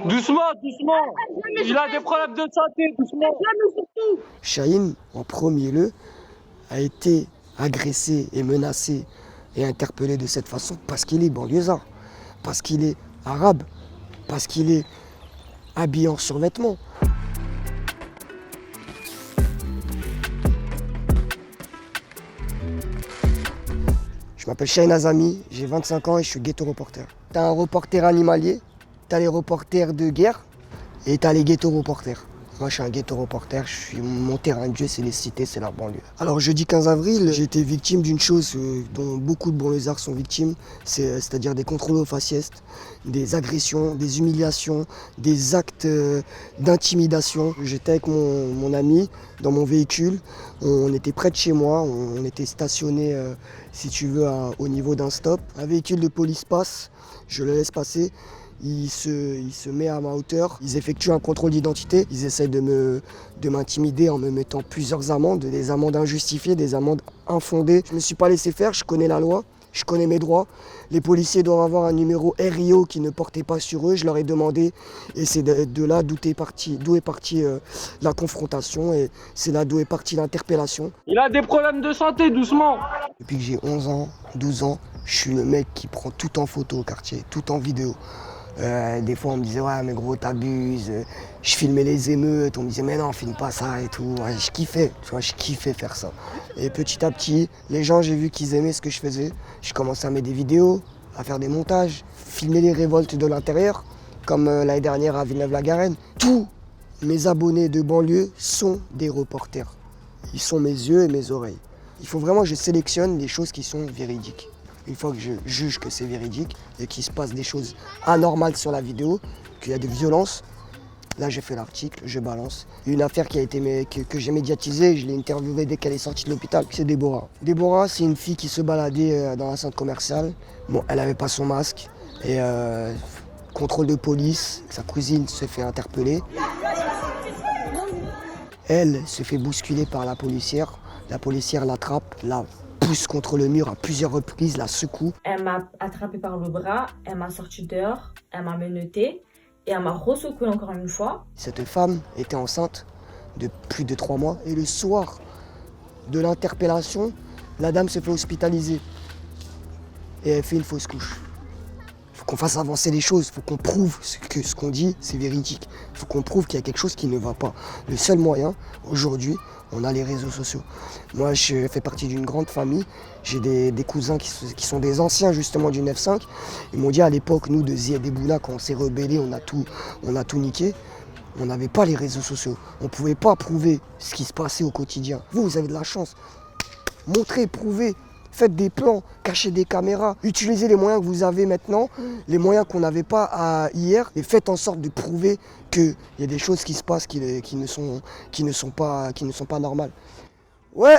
Doucement, doucement. Il a des problèmes de santé, doucement. Chahine, en premier lieu, a été agressé et menacé et interpellé de cette façon parce qu'il est banlieusard, parce qu'il est arabe, parce qu'il est habillé en survêtement. Je m'appelle Chahine Azami, j'ai 25 ans et je suis ghetto reporter. T'as un reporter animalier, t'as les reporters de guerre et t'as les ghetto reporters. Moi je suis un ghetto reporter, mon terrain de jeu c'est les cités, c'est la banlieue. Alors jeudi 15 avril, j'ai été victime d'une chose dont beaucoup de banlieusards sont victimes, c'est-à-dire des contrôles aux faciès, des agressions, des humiliations, des actes d'intimidation. J'étais avec mon ami dans mon véhicule, on était près de chez moi, on était stationné si tu veux au niveau d'un stop. Un véhicule de police passe, je le laisse passer. Il se met à ma hauteur, ils effectuent un contrôle d'identité, ils essayent de m'intimider en me mettant plusieurs amendes, des amendes injustifiées, des amendes infondées. Je ne me suis pas laissé faire, je connais la loi, je connais mes droits. Les policiers doivent avoir un numéro RIO qui ne portait pas sur eux, je leur ai demandé et c'est de là d'où est partie la confrontation et c'est là d'où est partie l'interpellation. Il a des problèmes de santé, doucement. Depuis que j'ai 11 ans, 12 ans, je suis le mec qui prend tout en photo au quartier, tout en vidéo. Des fois on me disait ouais mais gros t'abuses, je filmais les émeutes, on me disait mais non filme pas ça et tout, ouais, je kiffais, tu vois, je kiffais faire ça. Et petit à petit, les gens j'ai vu qu'ils aimaient ce que je faisais, je commençais à mettre des vidéos, à faire des montages, filmer les révoltes de l'intérieur, comme l'année dernière à Villeneuve-la-Garenne. Tous mes abonnés de banlieue sont des reporters, ils sont mes yeux et mes oreilles. Il faut vraiment que je sélectionne les choses qui sont véridiques. Une fois que je juge que c'est véridique et qu'il se passe des choses anormales sur la vidéo, qu'il y a des violences, là je fais l'article, je balance. Une affaire que j'ai médiatisée, je l'ai interviewée dès qu'elle est sortie de l'hôpital, c'est Déborah. Déborah, c'est une fille qui se baladait dans la centre commerciale. Bon, elle n'avait pas son masque et contrôle de police, sa cousine se fait interpeller. Elle se fait bousculer par la policière l'attrape, la pousse contre le mur à plusieurs reprises, la secoue. Elle m'a attrapée par le bras, elle m'a sorti dehors, elle m'a menottée et elle m'a ressecouée encore une fois. Cette femme était enceinte de plus de 3 mois et le soir de l'interpellation, la dame se fait hospitaliser et elle fait une fausse couche. Il faut qu'on fasse avancer les choses, il faut qu'on prouve que ce qu'on dit, c'est véridique. Il faut qu'on prouve qu'il y a quelque chose qui ne va pas. Le seul moyen, aujourd'hui, on a les réseaux sociaux. Moi, je fais partie d'une grande famille. J'ai des cousins qui sont des anciens, justement, du 9-5. Ils m'ont dit à l'époque, nous, de Ziad et Boula, quand on s'est rebellés, on a tout niqué. On n'avait pas les réseaux sociaux. On ne pouvait pas prouver ce qui se passait au quotidien. Vous avez de la chance. Montrez, prouvez. Faites des plans, cachez des caméras, utilisez les moyens que vous avez maintenant, les moyens qu'on n'avait pas hier, et faites en sorte de prouver qu'il y a des choses qui se passent qui ne sont pas normales. Ouais.